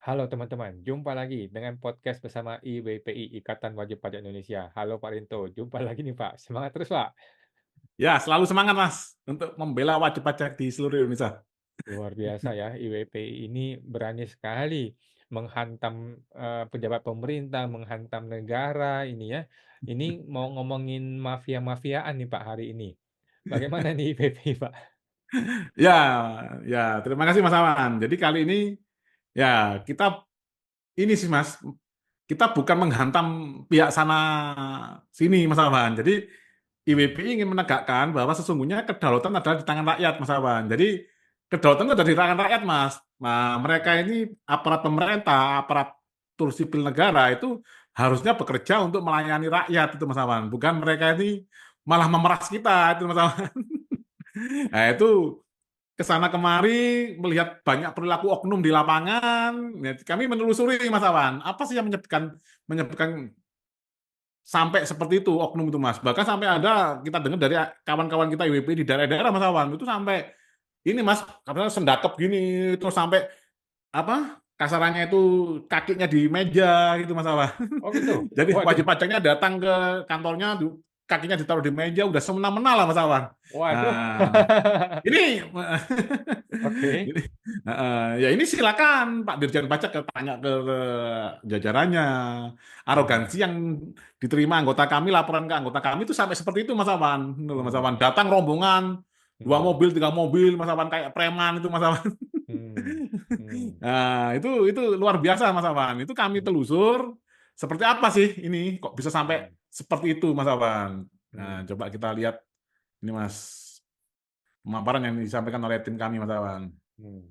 Halo teman-teman, jumpa lagi dengan podcast bersama IWPI, Ikatan Wajib Pajak Indonesia. Halo Pak Rinto, jumpa lagi nih Pak. Semangat terus Pak. Ya, selalu semangat Mas untuk membela wajib pajak di seluruh Indonesia. Luar biasa ya, IWPI ini berani sekali menghantam pejabat pemerintah, menghantam negara ini ya. Ini mau ngomongin mafia-mafiaan nih Pak hari ini. Bagaimana nih IWPI Pak? Ya, ya, terima kasih Mas Awan. Jadi kali ini ya kita ini sih Mas, kita bukan menghantam pihak sana sini Mas Awan. Jadi Hmm, IWPI ingin menegakkan bahwa sesungguhnya kedaulatan adalah di tangan rakyat Mas Awan. Jadi kedaulatan itu ada di tangan rakyat Mas. Nah, mereka hmm, ini aparat pemerintah, aparatur sipil negara itu harusnya bekerja untuk melayani rakyat itu Mas Awan. Bukan mereka ini malah memeras kita itu Mas Awan. Nah, itu kesana kemari melihat banyak perilaku oknum di lapangan. Ya, kami menelusuri Mas Awan, apa sih yang menyebabkan sampai seperti itu oknum itu Mas. Bahkan sampai ada kita dengar dari kawan-kawan kita IWP di daerah-daerah Mas Awan itu sampai ini Mas, karena sendakep gini terus sampai apa kasarannya itu kakinya di meja gitu Mas Awan. oh gitu? Jadi Waduh, wajib pajaknya datang ke kantornya, kakinya ditaruh di meja, udah semena-mena lah Mas Awan. waduh. Nah, ini Oke. ini ya ini silakan Pak Dirjen Pajak tanya ke jajarannya. Hmm, Arogansi yang diterima anggota kami, laporan ke anggota kami itu sampai seperti itu Mas Awan. Gitu loh, Mas hmm, Awan. Datang rombongan, 2 hmm, mobil, 3 mobil, Mas Awan kayak preman itu Mas Awan. hmm, hmm, Nah, itu luar biasa Mas Awan. Itu kami hmm, telusur seperti apa sih ini kok bisa sampai hmm. seperti itu Mas Awan. Nah, Hmm, coba kita lihat ini Mas pemaparan yang disampaikan oleh tim kami Mas Awan. hmm,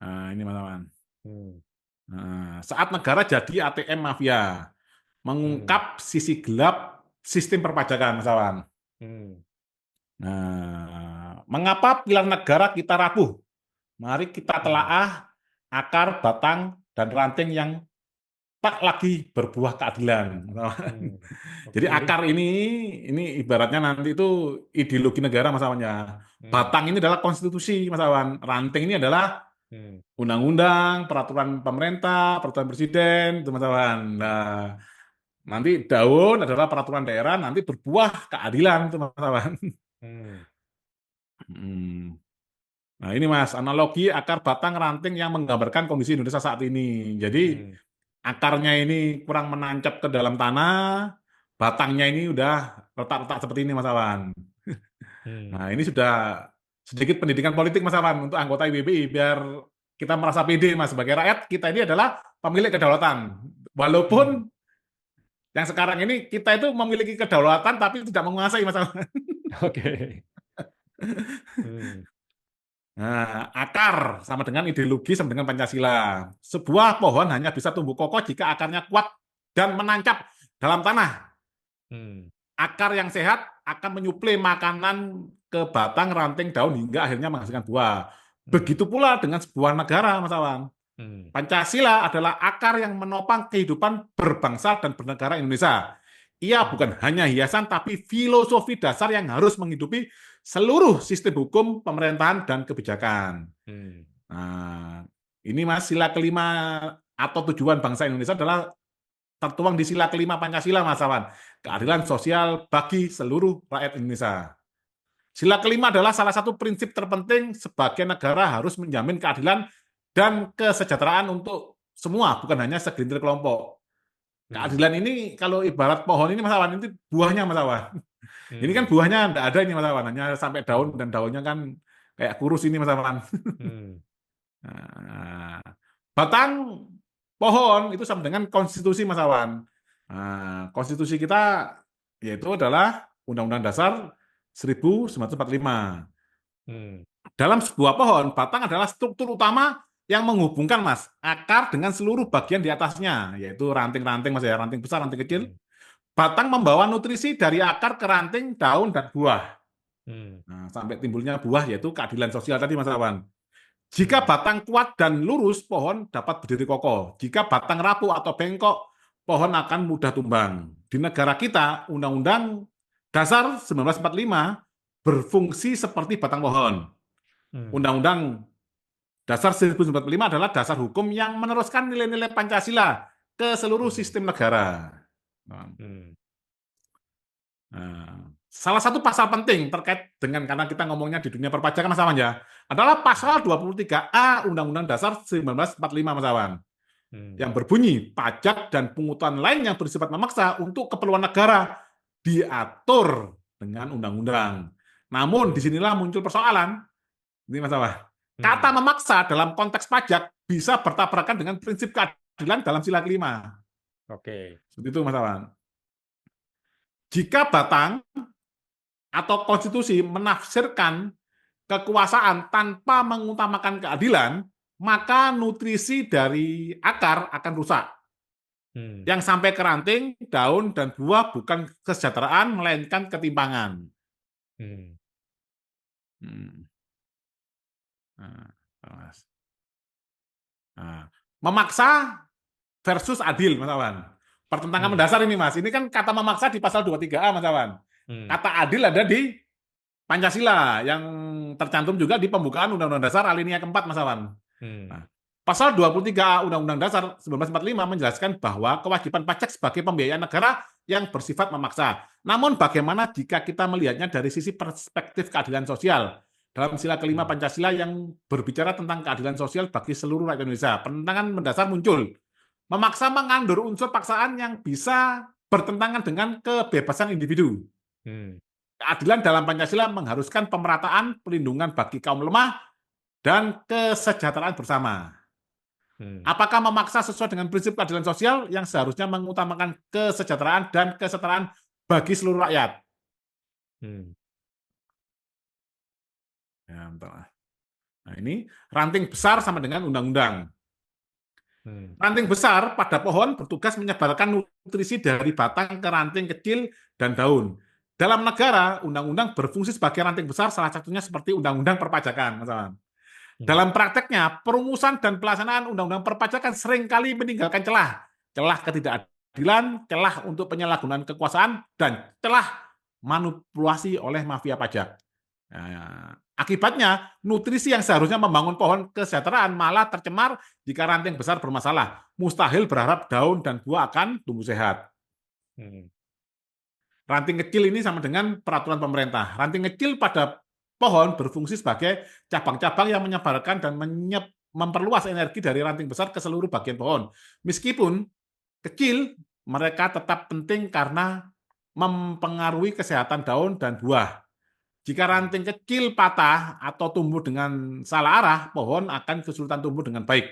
Nah, ini Mas Awan. hmm, Nah, saat negara jadi ATM mafia, hmm, mengungkap sisi gelap sistem perpajakan Mas Awan. hmm, Nah, mengapa pilar negara kita rapuh? Mari kita hmm, telaah akar, batang, dan ranting yang tak lagi berbuah keadilan. hmm. Jadi Oke. akar ini ibaratnya nanti itu ideologi negara Mas Awan ya. Hmm, Batang ini adalah konstitusi Mas Awan. Ranting ini adalah hmm, undang-undang, peraturan pemerintah, peraturan presiden, itu Mas Awan. Nah, nanti daun adalah peraturan daerah, nanti berbuah keadilan itu Mas Awan. hmm, Hmm. Nah ini Mas, analogi akar batang ranting yang menggambarkan kondisi Indonesia saat ini. Jadi hmm, akarnya ini kurang menancap ke dalam tanah, batangnya ini udah retak-retak seperti ini Mas Awan. hmm, Nah ini sudah sedikit pendidikan politik Mas Awan untuk anggota IBBI biar kita merasa pede Mas sebagai rakyat kita ini adalah pemilik kedaulatan. hmm. Walaupun yang sekarang ini kita itu memiliki kedaulatan tapi tidak menguasai Mas Awan. Oke. Hmm, Nah, akar sama dengan ideologi sama dengan Pancasila. Sebuah pohon hanya bisa tumbuh kokoh jika akarnya kuat dan menancap dalam tanah. hmm, Akar yang sehat akan menyuplai makanan ke batang, ranting, daun hingga akhirnya menghasilkan buah. hmm, Begitu pula dengan sebuah negara, Mas Awan. hmm, Pancasila adalah akar yang menopang kehidupan berbangsa dan bernegara Indonesia. Ia hmm, bukan hanya hiasan, tapi filosofi dasar yang harus menghidupi seluruh sistem hukum, pemerintahan, dan kebijakan. hmm, Nah, ini Mas, sila kelima atau tujuan bangsa Indonesia adalah tertuang di sila kelima Pancasila, Mas Awan. hmm, Keadilan sosial bagi seluruh rakyat Indonesia. Sila kelima adalah salah satu prinsip terpenting sebagai negara harus menjamin keadilan dan kesejahteraan untuk semua, bukan hanya segelintir kelompok. hmm, Keadilan ini kalau ibarat pohon ini Mas Awan, itu buahnya Mas Awan. Ini kan hmm, buahnya enggak ada ini Mas Awan, hanya sampai daun hmm, dan daunnya kan kayak kurus ini Mas Awan. hmm, Nah, batang pohon itu sama dengan konstitusi Mas Awan. Nah, konstitusi kita yaitu adalah Undang-Undang Dasar 1945. hmm, Dalam sebuah pohon, batang adalah struktur utama yang menghubungkan Mas akar dengan seluruh bagian di atasnya, yaitu ranting-ranting Mas ya, ranting besar, ranting kecil. hmm, Batang membawa nutrisi dari akar ke ranting, daun dan buah. hmm, Nah, sampai timbulnya buah yaitu keadilan sosial tadi Mas Awan. Jika hmm, batang kuat dan lurus, pohon dapat berdiri kokoh. Jika batang rapuh atau bengkok, pohon akan mudah tumbang. Di negara kita, Undang-Undang Dasar 1945 berfungsi seperti batang pohon. hmm, Undang-Undang Dasar 1945 adalah dasar hukum yang meneruskan nilai-nilai Pancasila ke seluruh hmm, sistem negara. hmm, Nah, salah satu pasal penting terkait dengan, karena kita ngomongnya di dunia perpajakan Mas Awan ya, adalah hmm, pasal 23A Undang-Undang Dasar 1945 Mas Awan, hmm, yang berbunyi pajak dan pungutan lain yang bersifat memaksa untuk keperluan negara diatur dengan undang-undang. Namun hmm, disinilah muncul persoalan, ini Mas Awan. Kata hmm. memaksa dalam konteks pajak bisa bertabrakan dengan prinsip keadilan dalam sila kelima. Oke. Seperti itu Mas Awan. Jika batang atau konstitusi menafsirkan kekuasaan tanpa mengutamakan keadilan, maka nutrisi dari akar akan rusak. Hmm, Yang sampai ke ranting, daun, dan buah bukan kesejahteraan, melainkan ketimpangan. hmm, Hmm. Nah, nah. Memaksa versus adil, Mas Awan. Pertentangan hmm, mendasar ini, Mas. Ini kan kata memaksa di pasal 23A, Mas Awan. hmm, Kata adil ada di Pancasila, yang tercantum juga di pembukaan Undang-Undang Dasar alinea keempat, Mas Awan. hmm, Nah, pasal 23 Undang-Undang Dasar 1945 menjelaskan bahwa kewajiban pajak sebagai pembiayaan negara yang bersifat memaksa. Namun bagaimana jika kita melihatnya dari sisi perspektif keadilan sosial? Dalam sila kelima hmm, Pancasila yang berbicara tentang keadilan sosial bagi seluruh rakyat Indonesia, penentangan mendasar muncul. Memaksa mengandung unsur paksaan yang bisa bertentangan dengan kebebasan individu. hmm, Keadilan dalam Pancasila mengharuskan pemerataan, pelindungan bagi kaum lemah, dan kesejahteraan bersama. hmm, Apakah memaksa sesuai dengan prinsip keadilan sosial yang seharusnya mengutamakan kesejahteraan dan kesetaraan bagi seluruh rakyat? hmm, Ya, nah, ini ranting besar sama dengan undang-undang. hmm, Ranting besar pada pohon bertugas menyebarkan nutrisi dari batang ke ranting kecil dan daun. Dalam negara, undang-undang berfungsi sebagai ranting besar, salah satunya seperti undang-undang perpajakan. hmm, Dalam prakteknya, perumusan dan pelaksanaan undang-undang perpajakan seringkali meninggalkan celah. Celah ketidakadilan, celah untuk penyalahgunaan kekuasaan, dan celah manipulasi oleh mafia pajak. Nah, akibatnya, nutrisi yang seharusnya membangun pohon kesejahteraan malah tercemar jika ranting besar bermasalah. Mustahil berharap daun dan buah akan tumbuh sehat. hmm, Ranting kecil ini sama dengan peraturan pemerintah. Ranting kecil pada pohon berfungsi sebagai cabang-cabang yang menyebarkan dan memperluas energi dari ranting besar ke seluruh bagian pohon. Meskipun kecil, mereka tetap penting karena mempengaruhi kesehatan daun dan buah. Jika hmm, ranting kecil patah atau tumbuh dengan salah arah, pohon akan kesulitan tumbuh dengan baik.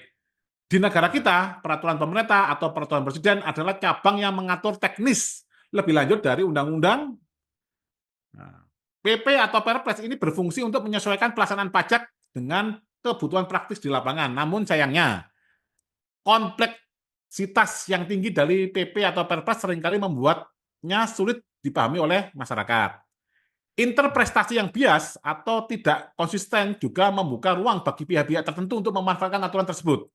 Di negara hmm, kita, peraturan pemerintah atau peraturan presiden adalah cabang yang mengatur teknis lebih lanjut dari undang-undang. Nah, PP atau Perpres ini berfungsi untuk menyesuaikan pelaksanaan pajak dengan kebutuhan praktis di lapangan. Namun sayangnya, kompleksitas yang tinggi dari PP atau Perpres seringkali membuatnya sulit dipahami oleh masyarakat. hmm, Interpretasi yang bias atau tidak konsisten juga membuka ruang bagi pihak-pihak tertentu untuk memanfaatkan aturan tersebut.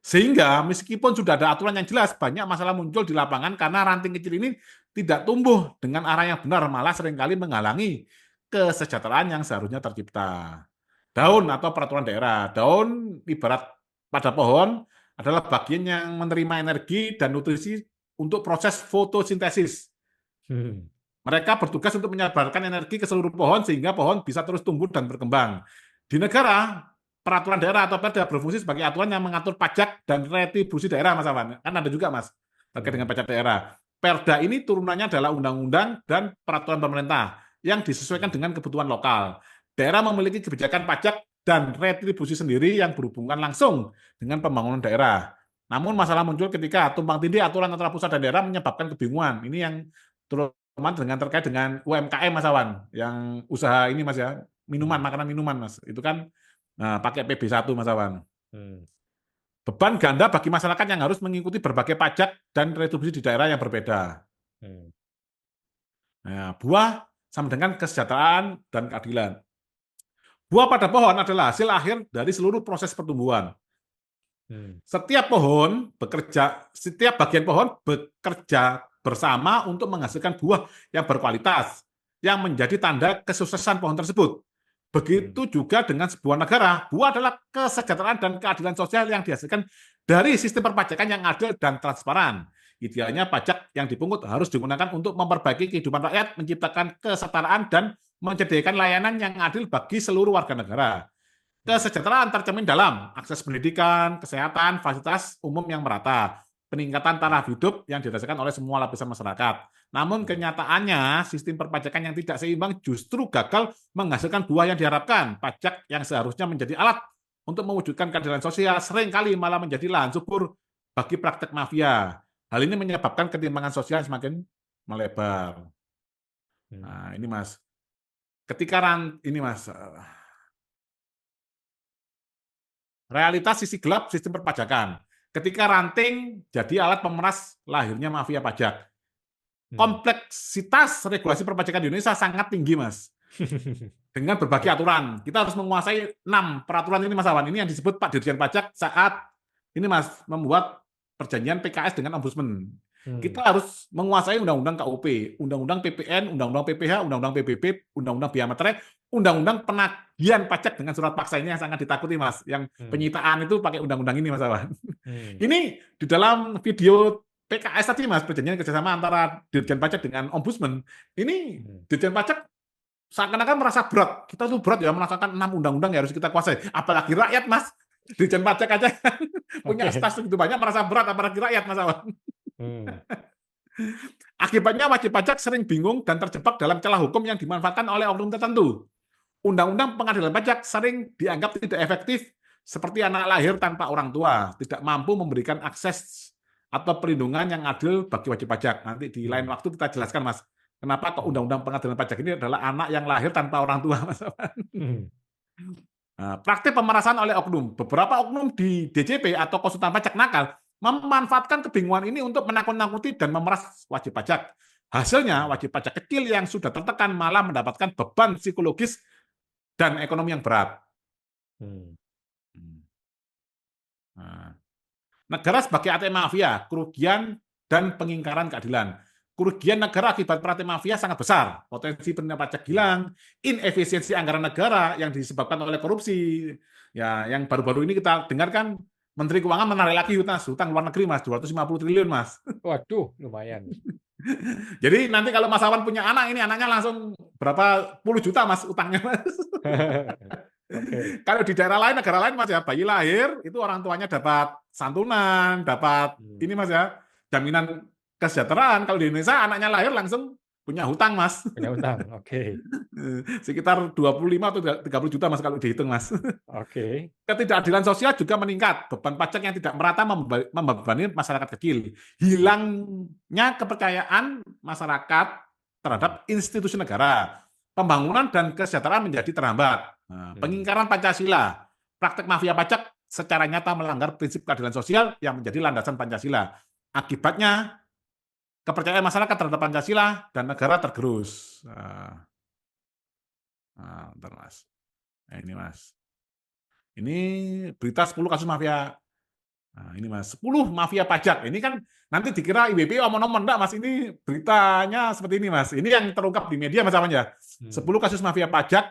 Sehingga meskipun sudah ada aturan yang jelas, banyak masalah muncul di lapangan karena ranting kecil ini tidak tumbuh dengan arah yang benar, malah seringkali menghalangi kesejahteraan yang seharusnya tercipta. Daun hmm, atau peraturan daerah. Daun ibarat pada pohon adalah bagian yang menerima energi dan nutrisi untuk proses fotosintesis. hmm, Mereka bertugas untuk menyebarkan energi ke seluruh pohon sehingga pohon bisa terus tumbuh dan berkembang. Di negara, peraturan daerah atau perda berfungsi sebagai aturan yang mengatur pajak dan retribusi daerah, Mas Awan. Kan ada juga, Mas, terkait dengan hmm, pajak daerah. Perda ini turunannya adalah undang-undang dan peraturan pemerintah yang disesuaikan hmm, dengan kebutuhan lokal. Daerah memiliki kebijakan pajak dan retribusi sendiri yang berhubungan langsung dengan pembangunan daerah. Namun hmm, masalah muncul ketika tumpang tindih aturan antara pusat dan daerah menyebabkan kebingungan. Ini yang terutama dengan terkait dengan UMKM, Mas Awan, yang usaha ini, Mas, ya, minuman, hmm, makanan minuman, Mas. Itu kan pakai PB1, Mas Awan. hmm, Beban ganda bagi masyarakat yang harus mengikuti berbagai pajak dan retribusi di daerah yang berbeda. hmm, Nah, buah sama dengan kesejahteraan dan keadilan. Buah pada pohon adalah hasil akhir dari seluruh proses pertumbuhan. hmm, Setiap bagian pohon bekerja bersama untuk menghasilkan buah yang berkualitas, yang menjadi tanda kesuksesan pohon tersebut. Hmm. Begitu juga dengan sebuah negara. Buah adalah kesejahteraan dan keadilan sosial yang dihasilkan dari sistem perpajakan yang adil dan transparan. Idealnya pajak yang dipungut harus digunakan untuk memperbaiki kehidupan rakyat, menciptakan kesetaraan, dan menyediakan layanan yang adil bagi seluruh warga negara. Hmm. Kesejahteraan tercermin dalam akses pendidikan, kesehatan, fasilitas umum yang merata, peningkatan Hmm. taraf hidup yang dirasakan oleh semua lapisan masyarakat. Namun Hmm. kenyataannya sistem perpajakan yang tidak seimbang justru gagal menghasilkan buah yang diharapkan. Pajak yang seharusnya menjadi alat untuk mewujudkan keadilan sosial seringkali malah menjadi lahan subur bagi praktek mafia. Hal ini menyebabkan ketimpangan sosial semakin melebar. Hmm. Nah, ini Mas. Ketika ini Mas, realitas sisi gelap sistem perpajakan. Ketika ranting jadi alat pemeras lahirnya mafia pajak. Hmm. Kompleksitas regulasi perpajakan di Indonesia sangat tinggi, Mas. Dengan berbagai Oke. aturan. Kita harus menguasai 6 peraturan ini, Mas Awan. Ini yang disebut Pak Dirjen Pajak saat ini, Mas, membuat perjanjian PKS dengan Ombudsman. Hmm. Kita harus menguasai Undang-Undang KUP, Undang-Undang PPN, Undang-Undang PPH, Undang-Undang PBB, Undang-Undang Bea Materai, Undang-Undang Penagihan Pajak dengan surat paksa ini yang sangat ditakuti, Mas. Yang Hmm. penyitaan itu pakai undang-undang ini, Mas Awan. Hmm. Ini di dalam video PKS tadi, Mas, perjanjian kerjasama antara Dirjen Pajak dengan Ombudsman. Ini Hmm. Dirjen Pajak seakan-akan merasa berat. Kita tuh berat ya melaksanakan 6 undang-undang yang harus kita kuasai. Apalagi rakyat, Mas. Dirjen Pajak aja punya Oke. staff begitu banyak merasa berat apalagi rakyat, Mas Awan. Hmm. Akibatnya wajib pajak sering bingung dan terjebak dalam celah hukum yang dimanfaatkan oleh oknum tertentu. Undang-undang pengadilan pajak sering dianggap tidak efektif seperti anak lahir tanpa orang tua, tidak mampu memberikan akses atau perlindungan yang adil bagi wajib pajak. Nanti di lain Hmm. waktu kita jelaskan, Mas, kenapa kok Hmm. undang-undang pengadilan pajak ini adalah anak yang lahir tanpa orang tua, Mas. Hmm. Nah, praktik pemerasan oleh oknum. Beberapa oknum di DJP atau konsultan pajak nakal memanfaatkan kebingungan ini untuk menakut-nakuti dan memeras wajib pajak. Hasilnya, Hmm. wajib pajak kecil yang sudah tertekan malah mendapatkan beban psikologis dan ekonomi yang berat. Hmm. Nah, negara sebagai ATM mafia, kerugian dan pengingkaran keadilan. Kerugian negara akibat praktik mafia sangat besar. Potensi penerimaan pajak Hmm. hilang, inefisiensi anggaran negara yang disebabkan oleh korupsi. Ya, yang baru-baru ini kita dengarkan Menteri Keuangan menarik lagi hutang luar negeri, Mas, 250 triliun, Mas. Waduh, lumayan. Jadi nanti kalau Mas Awan punya anak, ini anaknya langsung berapa puluh juta, Mas, utangnya, Mas. Oke. Kalau di daerah lain, negara lain, Mas, ya, bayi lahir, itu orang tuanya dapat santunan, dapat Hmm. ini, Mas, ya, jaminan kesejahteraan. Kalau di Indonesia, anaknya lahir langsung punya hutang, Mas. Punya utang. Oke. Sekitar 25 atau 30 juta, Mas, kalau dihitung, Mas. Oke. Ketidakadilan sosial juga meningkat. Beban pajak yang tidak merata membebani masyarakat kecil. Hilangnya kepercayaan masyarakat terhadap Hmm. institusi negara. Pembangunan dan kesejahteraan menjadi terhambat. Nah, Hmm. pengingkaran Pancasila. Praktek mafia pajak secara nyata melanggar prinsip keadilan sosial yang menjadi landasan Pancasila. Akibatnya, kepercayaan masyarakat terhadap Pancasila dan negara tergerus. Bentar, Mas. Nah, ini, Mas. Ini berita 10 kasus mafia. Nah, ini, Mas, 10 mafia pajak. Ini kan nanti dikira IWP omong-omong, enggak, Mas. Ini beritanya seperti ini, Mas. Ini yang terungkap di media, Mas Awan, ya. Hmm. 10 kasus mafia pajak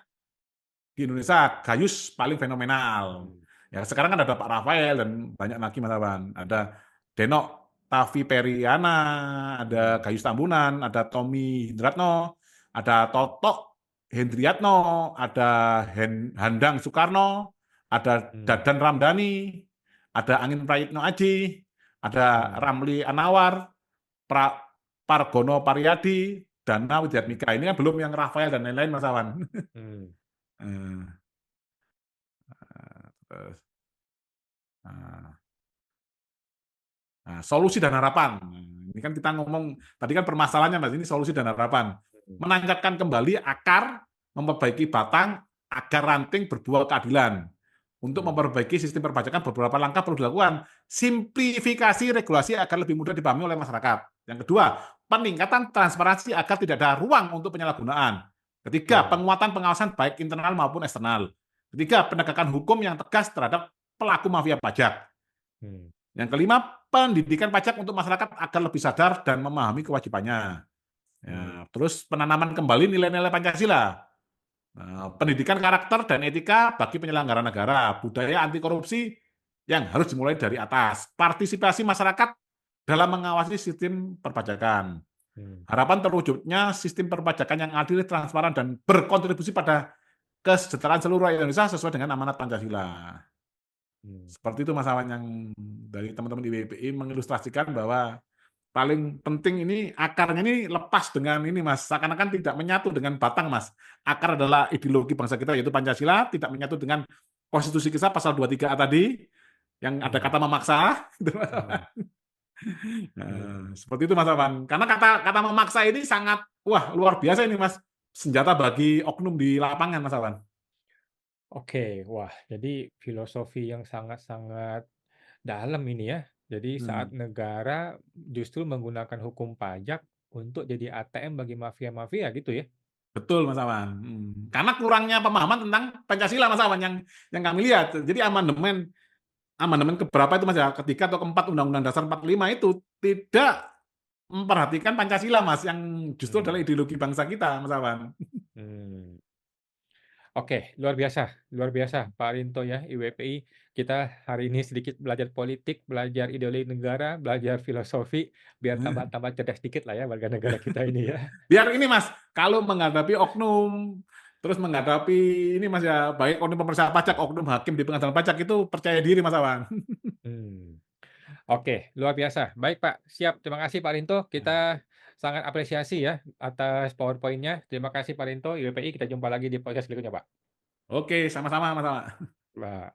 di Indonesia, Gayus paling fenomenal. Hmm. Ya, sekarang kan ada Pak Rafael dan banyak lagi, Mas Awan. Ada Denok Tavi Periana, ada Hmm. Gayus Tambunan, ada Tommy Hindratno, ada Toto Hendriatno, ada Handang Soekarno, ada Hmm. Dadan Ramdhani, ada Angin Prayitno Aji, ada Hmm. Ramli Anawar, Pargono Pariyadi, Dana Hmm. Widiatmika. Ini kan belum yang Rafael dan lain-lain, Mas Awan. Hmm. Eh, terus, nah, solusi dan harapan. Ini kan kita ngomong, tadi kan permasalahannya, Mas, ini solusi dan harapan. Hmm. Menangkatkan kembali akar, memperbaiki batang, agar ranting berbuah keadilan. Untuk Hmm. memperbaiki sistem perpajakan, beberapa langkah perlu dilakukan. Simplifikasi regulasi agar lebih mudah dipahami oleh masyarakat. Yang kedua, peningkatan transparansi agar tidak ada ruang untuk penyalahgunaan. Ketiga, Hmm. penguatan pengawasan baik internal maupun eksternal. Ketiga, penegakan hukum yang tegas terhadap pelaku mafia pajak. Hmm. Yang kelima, pendidikan pajak untuk masyarakat agar lebih sadar dan memahami kewajibannya. Ya, Hmm. terus penanaman kembali nilai-nilai Pancasila. Pendidikan karakter dan etika bagi penyelenggara negara, budaya anti korupsi yang harus dimulai dari atas, partisipasi masyarakat dalam mengawasi sistem perpajakan. Hmm, Harapan terwujudnya sistem perpajakan yang adil, transparan, dan berkontribusi pada kesejahteraan seluruh rakyat Indonesia sesuai dengan amanat Pancasila. hmm. Seperti itu Mas Awan yang dari teman-teman IWPI mengilustrasikan bahwa paling penting ini akarnya ini lepas dengan ini Mas, seakan-akan tidak menyatu dengan batang Mas. Akar adalah ideologi bangsa kita yaitu Pancasila, tidak menyatu dengan konstitusi kita pasal 23A tadi yang ada Hmm, kata memaksa. hmm, hmm. Seperti itu Mas Awan. Karena kata kata memaksa ini sangat wah luar biasa ini Mas. Senjata bagi oknum di lapangan Mas Awan. Oke, wah, jadi filosofi yang sangat-sangat dalam ini ya. Jadi saat Hmm. negara justru menggunakan hukum pajak untuk jadi ATM bagi mafia-mafia gitu ya. Betul Mas Awan. Karena kurangnya pemahaman tentang Pancasila Mas Awan yang kami lihat. Jadi amandemen amandemen keberapa itu Mas ya? Ketiga atau keempat Undang-Undang Dasar 45 itu tidak memperhatikan Pancasila Mas yang justru adalah Hmm, ideologi bangsa kita Mas Awan. hmm. Oke, luar biasa Pak Rinto ya, IWPI. Kita hari ini sedikit belajar politik, belajar ideologi negara, belajar filosofi, biar tambah-tambah cerdas dikit lah ya warga negara kita ini ya. Biar ini Mas, kalau menghadapi oknum, terus menghadapi ini Mas ya, baik oknum pemeriksa pajak, oknum hakim di pengadilan pajak itu percaya diri Mas Awan. Hmm. Oke, luar biasa. Baik Pak, siap. Terima kasih Pak Rinto. Kita sangat apresiasi ya atas PowerPoint-nya. Terima kasih Pak Rinto, IWPI. Kita jumpa lagi di podcast berikutnya Pak. Oke, sama-sama Mas Awan. Pak.